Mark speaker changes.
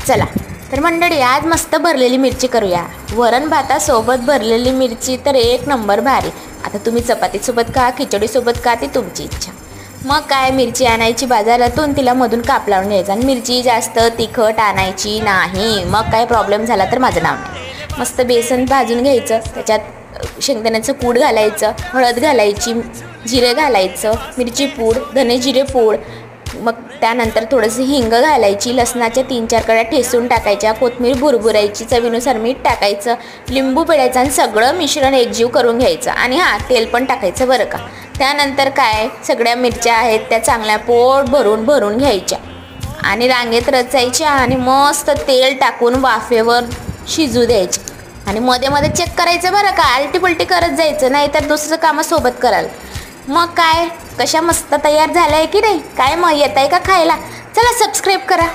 Speaker 1: चला तर मंडळी, आज मस्त भरलेली मिरची करूया. वरण भातासोबत भरलेली मिरची तर एक नंबर भारी. आता तुम्ही चपातीसोबत खा, खिचडीसोबत खा, ती तुमची इच्छा. मग काय, मिरची आणायची बाजारातून, तिला मधून काप लावून घ्यायचा. आणि मिरची जास्त तिखट आणायची नाही. मग काय प्रॉब्लेम झाला तर माझं नाव नाही. मस्त बेसन भाजून घ्यायचं, त्याच्यात शेंगदाण्याचं कूट घालायचं, हळद घालायची, जिरे घालायचं, मिरची पूड, धने जिरे पूड, मग त्यानंतर थोडंसं हिंग घालायची, लसणाच्या 3-4 कळ्या ठेसून टाकायच्या, कोथिंबीर भुरभुरायची, चवीनुसार मीठ टाकायचं, लिंबू पिळायचं आणि सगळं मिश्रण एकजीव करून घ्यायचं. आणि तेल पण टाकायचं बरं का. त्यानंतर काय, सगळ्या मिरच्या आहेत त्या चांगल्या पोट भरून घ्यायच्या आणि रांगेत रचायच्या आणि मस्त तेल टाकून वाफेवर शिजू द्यायचे. आणि मध्ये मध्ये चेक करायचं बरं का, आलटी-पलटी करत जायचं, नाहीतर दुसरं कामासोबत कराल. मग काय, कशा मस्त तयार झाल्या आहे की नाही? काय मग, येत आहे का खायला? चला सबस्क्राईब करा.